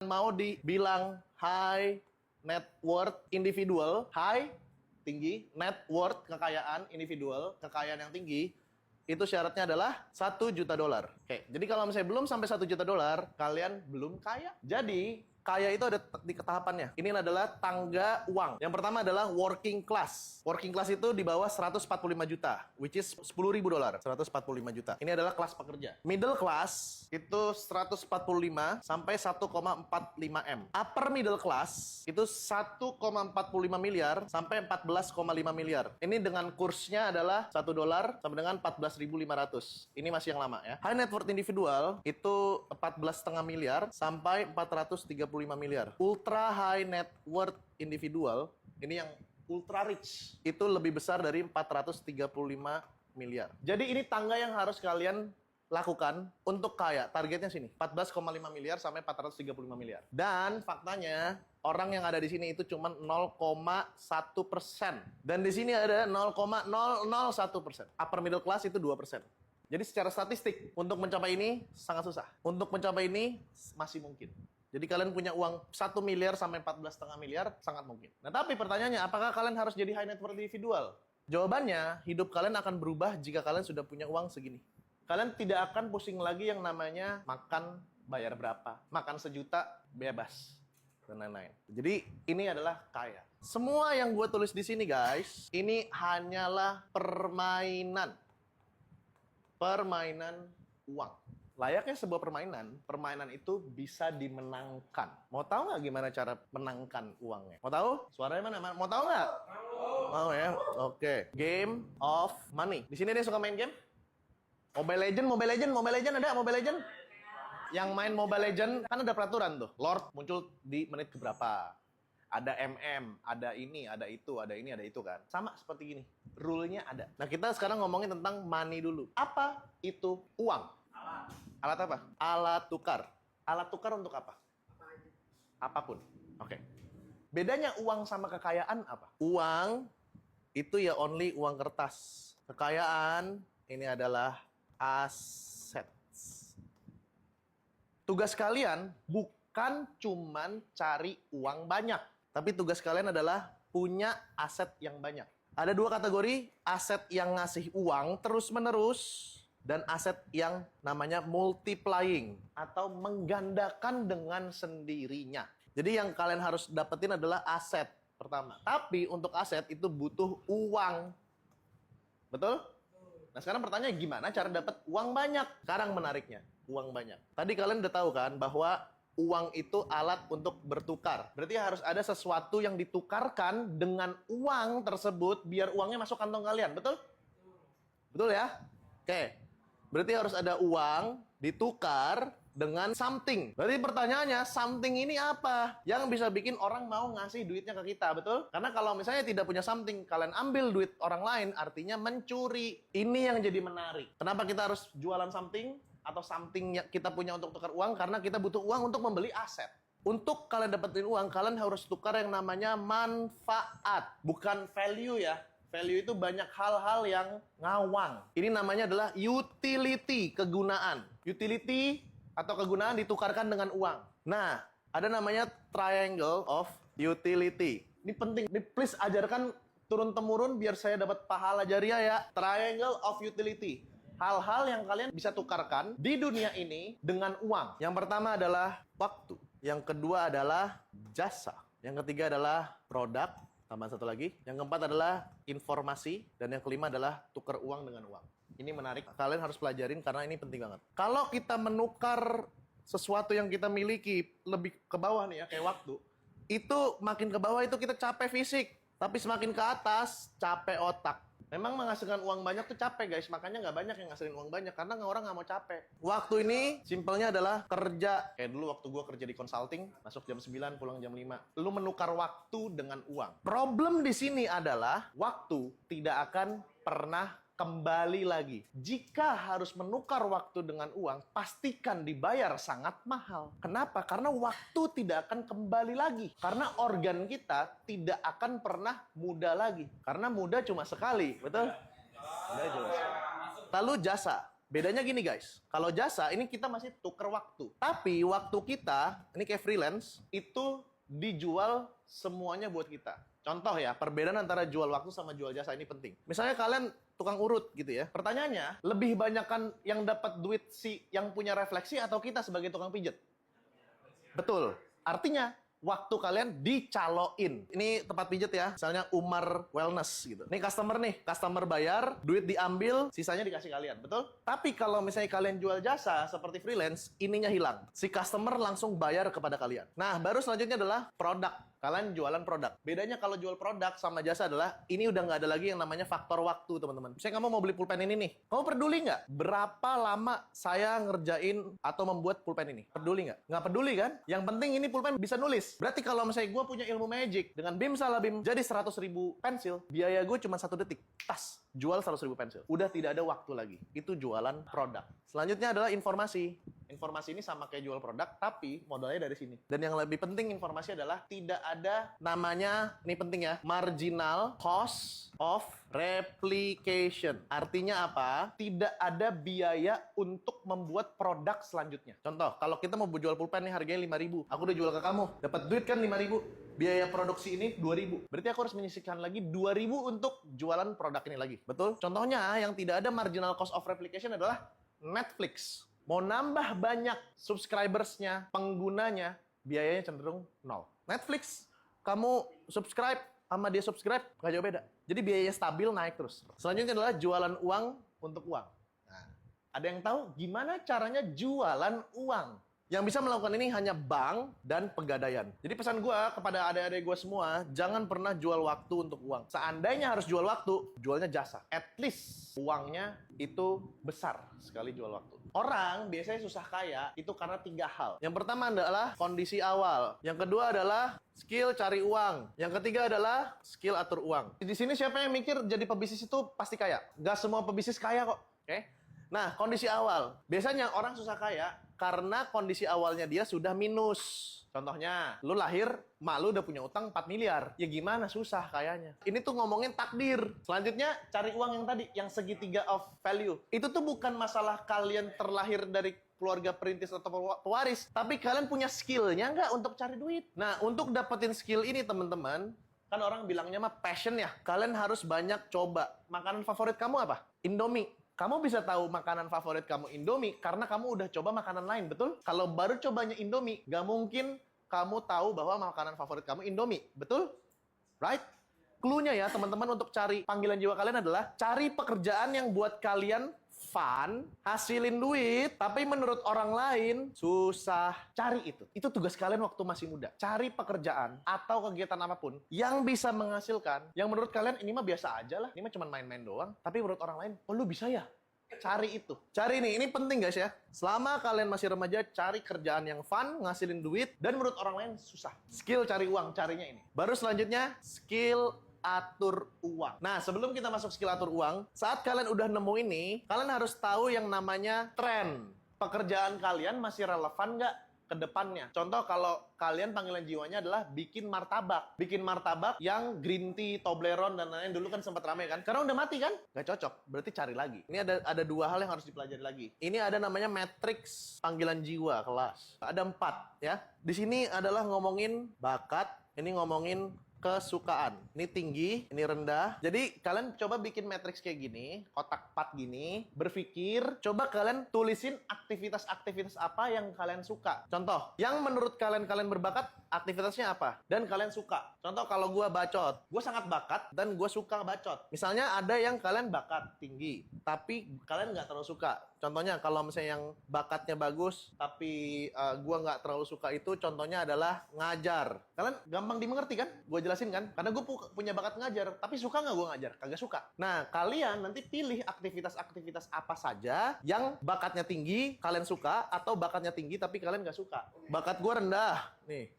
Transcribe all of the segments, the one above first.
mau dibilang high net worth individual, high, tinggi, net worth, kekayaan individual, kekayaan yang tinggi, itu syaratnya adalah $1 juta. Oke, jadi kalau misalnya belum sampai $1 juta, kalian belum kaya. Jadi, kaya itu ada di tahapannya. Ini adalah tangga uang. Yang pertama adalah working class. Working class itu di bawah 145 juta, which is $10.000. 145 juta. Ini adalah kelas pekerja. Middle class itu 145 sampai 1,45 M. Upper middle class itu 1,45 miliar sampai 14,5 miliar. Ini dengan kursnya adalah $1 sampai dengan 14.500. Ini masih yang lama ya. High net worth individual itu 14,5 miliar sampai 435 miliar. Ultra high net worth individual, ini yang ultra rich, itu lebih besar dari 435 miliar. Jadi ini tangga yang harus kalian lakukan untuk kaya. Targetnya sini, 14,5 miliar sampai 435 miliar. Dan faktanya, orang yang ada di sini itu cuma 0,1%. Dan di sini ada 0,001%. Upper middle class itu 2%. Jadi secara statistik, untuk mencapai ini sangat susah. Untuk mencapai ini masih mungkin. Jadi kalian punya uang 1 miliar sampai 14,5 miliar, sangat mungkin. Nah tapi pertanyaannya, apakah kalian harus jadi high net worth individual? Jawabannya, hidup kalian akan berubah jika kalian sudah punya uang segini. Kalian tidak akan pusing lagi yang namanya makan bayar berapa. Makan sejuta, bebas. Dan lain-lain. Jadi ini adalah kaya. Semua yang gue tulis di sini guys, ini hanyalah permainan. Permainan uang. Layaknya sebuah permainan, permainan itu bisa dimenangkan. Mau tahu nggak gimana cara menangkan uangnya? Mau tahu? Suaranya mana? Mau tahu nggak? Mau ya? Oke. Game of money. Di sini dia suka main game? Mobile Legend ada? Mobile Legend? Yang main Mobile Legend kan ada peraturan tuh. Lord muncul di menit keberapa. Ada MM, ada ini, ada itu, ada ini, ada itu kan. Sama seperti gini. Rule-nya ada. Nah kita sekarang ngomongin tentang money dulu. Apa itu uang? Alat apa? Alat tukar. Alat tukar untuk apa? Apapun. Oke. Bedanya uang sama kekayaan apa? Uang itu ya only uang kertas. Kekayaan ini adalah aset. Tugas kalian bukan cuman cari uang banyak, tapi tugas kalian adalah punya aset yang banyak. Ada dua kategori, aset yang ngasih uang terus-menerus dan aset yang namanya multiplying atau menggandakan dengan sendirinya. Jadi yang kalian harus dapetin adalah aset pertama. Tapi untuk aset itu butuh uang. Betul? Nah sekarang pertanyaannya gimana cara dapat uang banyak? Sekarang menariknya, uang banyak. Tadi kalian udah tahu kan bahwa uang itu alat untuk bertukar. Berarti harus ada sesuatu yang ditukarkan dengan uang tersebut biar uangnya masuk kantong kalian. Betul? Betul ya? Oke. Berarti harus ada uang ditukar dengan something. Berarti pertanyaannya, something ini apa? Yang bisa bikin orang mau ngasih duitnya ke kita, betul? Karena kalau misalnya tidak punya something, kalian ambil duit orang lain, artinya mencuri. Ini yang jadi menarik. Kenapa kita harus jualan something? Atau something yang kita punya untuk tukar uang? Karena kita butuh uang untuk membeli aset. Untuk kalian dapetin uang, kalian harus tukar yang namanya manfaat. Bukan value ya. Value itu banyak hal-hal yang ngawang. Ini namanya adalah utility, kegunaan. Utility atau kegunaan ditukarkan dengan uang. Nah, ada namanya triangle of utility. Ini penting. Ini please ajarkan turun-temurun biar saya dapat pahala jariah ya. Triangle of utility. Hal-hal yang kalian bisa tukarkan di dunia ini dengan uang. Yang pertama adalah waktu. Yang kedua adalah jasa. Yang ketiga adalah produk. Tambah satu lagi. Yang keempat adalah informasi. Dan yang kelima adalah tukar uang dengan uang. Ini menarik. Kalian harus pelajarin karena ini penting banget. Kalau kita menukar sesuatu yang kita miliki lebih ke bawah nih ya, kayak waktu. Itu makin ke bawah itu kita capek fisik. Tapi semakin ke atas, capek otak. Memang menghasilkan uang banyak tuh capek guys. Makanya nggak banyak yang ngasilin uang banyak. Karena orang nggak mau capek. Waktu ini simpelnya adalah kerja. Kayak dulu waktu gue kerja di consulting. Masuk jam 9, pulang jam 5. Lu menukar waktu dengan uang. Problem di sini adalah waktu tidak akan pernah kembali lagi. Jika harus menukar waktu dengan uang, pastikan dibayar sangat mahal. Kenapa? Karena waktu tidak akan kembali lagi. Karena organ kita tidak akan pernah muda lagi. Karena muda cuma sekali, betul? Muda cuma sekali. Lalu jasa. Bedanya gini guys, kalau jasa ini kita masih tuker waktu. Tapi waktu kita, ini kayak freelance, itu dijual semuanya buat kita. Contoh ya, perbedaan antara jual waktu sama jual jasa ini penting. Misalnya kalian tukang urut gitu ya. Pertanyaannya, lebih banyak kan yang dapat duit si yang punya refleksi atau kita sebagai tukang pijet? Betul. Artinya, waktu kalian dicaloin. Ini tempat pijet ya, misalnya Umar Wellness gitu. Ini customer bayar, duit diambil, sisanya dikasih kalian, betul? Tapi kalau misalnya kalian jual jasa seperti freelance, ininya hilang. Si customer langsung bayar kepada kalian. Nah, baru selanjutnya adalah produk. Kalian jualan produk. Bedanya kalau jual produk sama jasa adalah ini udah nggak ada lagi yang namanya faktor waktu, teman-teman. Misalnya kamu mau beli pulpen ini nih, kamu peduli nggak berapa lama saya ngerjain atau membuat pulpen ini? Peduli nggak? Nggak peduli kan? Yang penting ini pulpen bisa nulis. Berarti kalau misalnya gue punya ilmu magic dengan bim salah bim jadi 100.000 pensil, biaya gue cuma 1 detik. Tas, jual 100.000 pensil. Udah tidak ada waktu lagi. Itu jualan produk. Selanjutnya adalah informasi. Informasi ini sama kayak jual produk, tapi modalnya dari sini. Dan yang lebih penting informasi adalah tidak ada namanya, ini penting ya, marginal cost of replication. Artinya apa? Tidak ada biaya untuk membuat produk selanjutnya. Contoh, kalau kita mau jual pulpen nih harganya 5.000. Aku udah jual ke kamu, dapat duit kan 5.000. Biaya produksi ini 2.000. Berarti aku harus menyisihkan lagi 2.000 untuk jualan produk ini lagi. Betul? Contohnya yang tidak ada marginal cost of replication adalah Netflix. Mau nambah banyak subscribersnya, penggunanya, biayanya cenderung 0. Netflix, kamu subscribe, sama dia subscribe, nggak jauh beda. Jadi biayanya stabil, naik terus. Selanjutnya adalah jualan uang untuk uang. Nah, ada yang tahu gimana caranya jualan uang? Yang bisa melakukan ini hanya bank dan pegadaian. Jadi pesan gue kepada adik-adik gue semua, jangan pernah jual waktu untuk uang. Seandainya harus jual waktu, jualnya jasa. At least uangnya itu besar sekali jual waktu. Orang biasanya susah kaya itu karena 3 hal. Yang pertama adalah kondisi awal. Yang kedua adalah skill cari uang. Yang ketiga adalah skill atur uang. Di sini siapa yang mikir jadi pebisnis itu pasti kaya? Gak semua pebisnis kaya kok. Oke? Nah, kondisi awal. Biasanya orang susah kaya karena kondisi awalnya dia sudah minus. Contohnya, lu lahir, mak lu udah punya utang 4 miliar. Ya gimana, susah kayaknya. Ini tuh ngomongin takdir. Selanjutnya, cari uang yang tadi, yang segitiga of value. Itu tuh bukan masalah kalian terlahir dari keluarga perintis atau pewaris, tapi kalian punya skillnya nggak untuk cari duit. Nah, untuk dapetin skill ini, teman-teman, kan orang bilangnya mah passion ya. Kalian harus banyak coba. Makanan favorit kamu apa? Indomie. Kamu bisa tahu makanan favorit kamu Indomie karena kamu udah coba makanan lain, betul? Kalau baru cobanya Indomie, gak mungkin kamu tahu bahwa makanan favorit kamu Indomie, betul? Right? Cluenya ya teman-teman untuk cari panggilan jiwa kalian adalah cari pekerjaan yang buat kalian fun, hasilin duit, tapi menurut orang lain susah. Cari itu. Itu tugas kalian waktu masih muda. Cari pekerjaan atau kegiatan apapun yang bisa menghasilkan, yang menurut kalian ini mah biasa aja lah, ini mah cuma main-main doang, tapi menurut orang lain, oh lu bisa ya? Cari itu. Cari ini penting guys ya. Selama kalian masih remaja, cari kerjaan yang fun, ngasilin duit, dan menurut orang lain susah. Skill cari uang, carinya ini. Baru selanjutnya, skill atur uang. Nah, sebelum kita masuk skill atur uang, saat kalian udah nemu ini, kalian harus tahu yang namanya tren. Pekerjaan kalian masih relevan nggak ke depannya? Contoh, kalau kalian panggilan jiwanya adalah bikin martabak. Bikin martabak yang green tea, Toblerone, dan lain-lain. Dulu kan sempat ramai kan? Sekarang udah mati kan? Nggak cocok. Berarti cari lagi. Ini ada 2 hal yang harus dipelajari lagi. Ini ada namanya matriks panggilan jiwa kelas. Ada 4 ya. Di sini adalah ngomongin bakat. Ini ngomongin kesukaan. Ini tinggi, ini rendah. Jadi kalian coba bikin matriks kayak gini, kotak 4 gini, berpikir, coba kalian tulisin aktivitas-aktivitas apa yang kalian suka. Contoh, yang menurut kalian berbakat, aktivitasnya apa? Dan kalian suka. Contoh, kalau gue bacot, gue sangat bakat dan gue suka bacot. Misalnya ada yang kalian bakat tinggi, tapi kalian nggak terlalu suka. Contohnya, kalau misalnya yang bakatnya bagus, tapi gue nggak terlalu suka itu, contohnya adalah ngajar. Kalian gampang dimengerti kan? Gue jelasin kan? Karena gue punya bakat ngajar, tapi suka nggak gue ngajar? Kagak suka. Nah, kalian nanti pilih aktivitas-aktivitas apa saja yang bakatnya tinggi, kalian suka, atau bakatnya tinggi tapi kalian nggak suka. Bakat gue rendah, nih,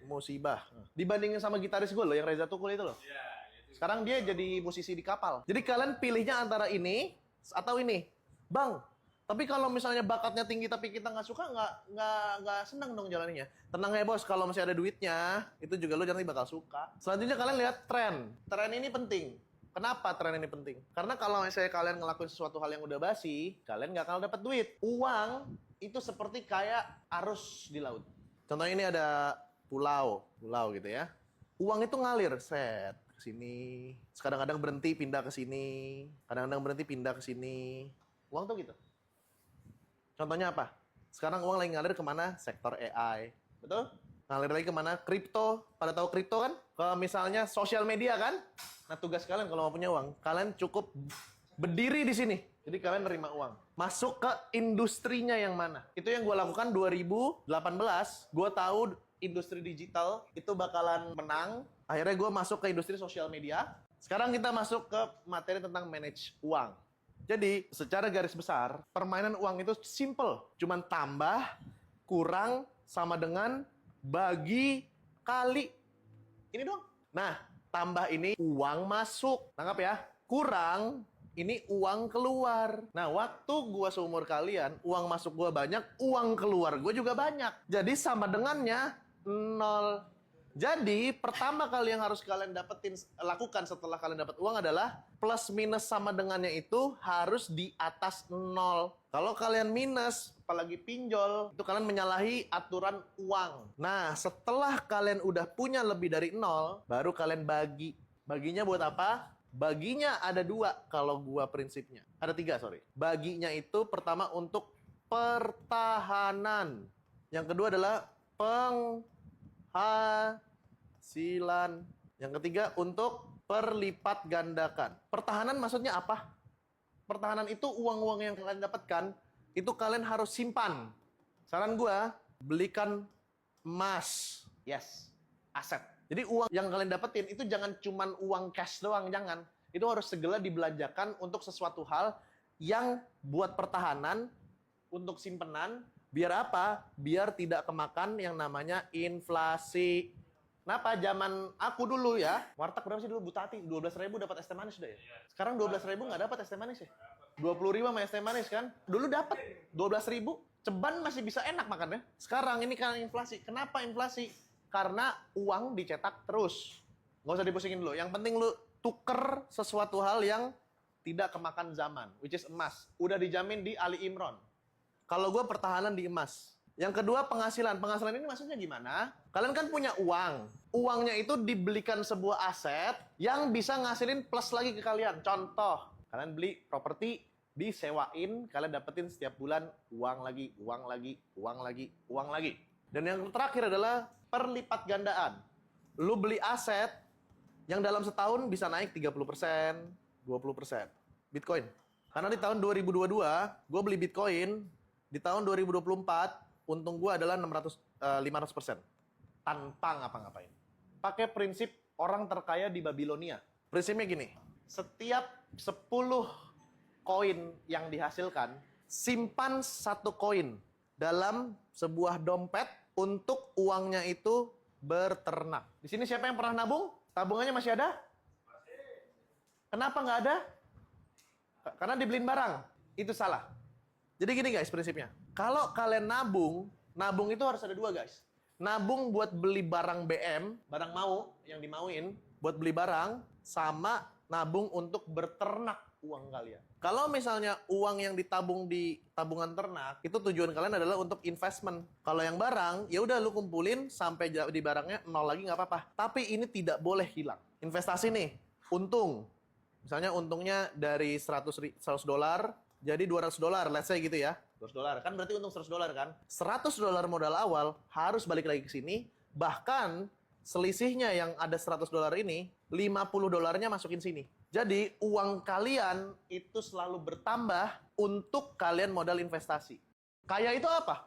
musibah. Dibandingin sama gitaris gue loh, yang Reza Tukul itu loh. Sekarang dia jadi musisi di kapal. Jadi kalian pilihnya antara ini atau ini. Bang, tapi kalau misalnya bakatnya tinggi tapi kita nggak suka, nggak senang dong jalannya. Tenang ya bos, kalau masih ada duitnya, itu juga lo nanti bakal suka. Selanjutnya kalian lihat tren. Tren ini penting. Kenapa tren ini penting? Karena kalau misalnya kalian ngelakuin sesuatu hal yang udah basi, kalian nggak akan dapat duit. Uang itu seperti kayak arus di laut. Contohnya ini ada pulau gitu ya. Uang itu ngalir, set ke sini. Kadang-kadang berhenti pindah ke sini, kadang-kadang berhenti pindah ke sini. Uang tuh gitu. Contohnya apa? Sekarang uang lagi ngalir kemana? Sektor AI, betul? Ngalir lagi kemana? Kripto. Pada tahu kripto kan? Ke misalnya sosial media kan? Nah, tugas kalian kalau mau punya uang, kalian cukup berdiri di sini. Jadi kalian nerima uang. Masuk ke industrinya yang mana? Itu yang gue lakukan 2018. Gue tahu industri digital itu bakalan menang. Akhirnya gue masuk ke industri sosial media. Sekarang kita masuk ke materi tentang manage uang. Jadi, secara garis besar, permainan uang itu simple. Cuman tambah, kurang, sama dengan bagi, kali. Ini dong. Nah, tambah ini uang masuk. Tangkap ya. Kurang, ini uang keluar. Nah, waktu gua seumur kalian, uang masuk gua banyak, uang keluar gua juga banyak. Jadi sama dengannya 0. Jadi, pertama kali yang harus kalian lakukan setelah kalian dapat uang adalah plus minus sama dengannya itu harus di atas 0. Kalau kalian minus, apalagi pinjol, itu kalian menyalahi aturan uang. Nah, setelah kalian udah punya lebih dari 0, baru kalian bagi. Baginya buat apa? Baginya ada 2 kalau gua prinsipnya. Ada 3, sorry. Baginya itu pertama untuk pertahanan. Yang kedua adalah penghasilan. Yang ketiga untuk perlipat gandakan. Pertahanan maksudnya apa? Pertahanan itu uang-uang yang kalian dapatkan, itu kalian harus simpan. Saran gua, belikan emas. Yes, aset. Jadi uang yang kalian dapetin itu jangan cuman uang cash doang, jangan. Itu harus segera dibelanjakan untuk sesuatu hal yang buat pertahanan, untuk simpenan. Biar apa? Biar tidak kemakan yang namanya inflasi. Kenapa? Zaman aku dulu ya, warteg berapa sih dulu Butati? 12.000 dapat es teh manis udah ya? Sekarang 12.000 nggak dapat es teh manis ya? 20.000 sama es teh manis kan? Dulu dapat 12.000, ceban masih bisa enak makannya. Sekarang ini karena inflasi. Kenapa inflasi? Karena uang dicetak terus. Nggak usah dipusingin dulu. Yang penting lu tuker sesuatu hal yang tidak kemakan zaman, which is emas. Udah dijamin di Ali Imron. Kalau gue pertahanan di emas. Yang kedua penghasilan. Penghasilan ini maksudnya gimana? Kalian kan punya uang. Uangnya itu dibelikan sebuah aset yang bisa ngasilin plus lagi ke kalian. Contoh, kalian beli properti, disewain, kalian dapetin setiap bulan uang lagi, uang lagi, uang lagi, uang lagi. Dan yang terakhir adalah perlipat gandaan. Lu beli aset yang dalam setahun bisa naik 30%, 20%. Bitcoin. Karena di tahun 2022, gue beli Bitcoin. Di tahun 2024, untung gue adalah 500%. Tanpa ngapa-ngapain. Pakai prinsip orang terkaya di Babilonia. Prinsipnya gini, setiap 10 koin yang dihasilkan, simpan 1 koin dalam sebuah dompet untuk uangnya itu berternak. Di sini siapa yang pernah nabung? Tabungannya masih ada? Kenapa nggak ada? Karena dibeliin barang. Itu salah. Jadi gini guys prinsipnya. Kalau kalian nabung itu harus ada 2 guys. Nabung buat beli barang BM, barang mau yang dimauin, buat beli barang, sama nabung untuk berternak uang kalian. Kalau misalnya uang yang ditabung di tabungan ternak, itu tujuan kalian adalah untuk investment. Kalau yang barang, ya udah lu kumpulin sampai di barangnya 0 lagi nggak apa-apa. Tapi ini tidak boleh hilang. Investasi nih, untung. Misalnya untungnya dari $100 jadi $200, let's say gitu ya. $200 kan berarti untung $100 kan? $100 modal awal harus balik lagi ke sini, bahkan selisihnya yang ada $100 ini, $50-nya masukin sini. Jadi uang kalian itu selalu bertambah untuk kalian modal investasi. Kaya itu apa?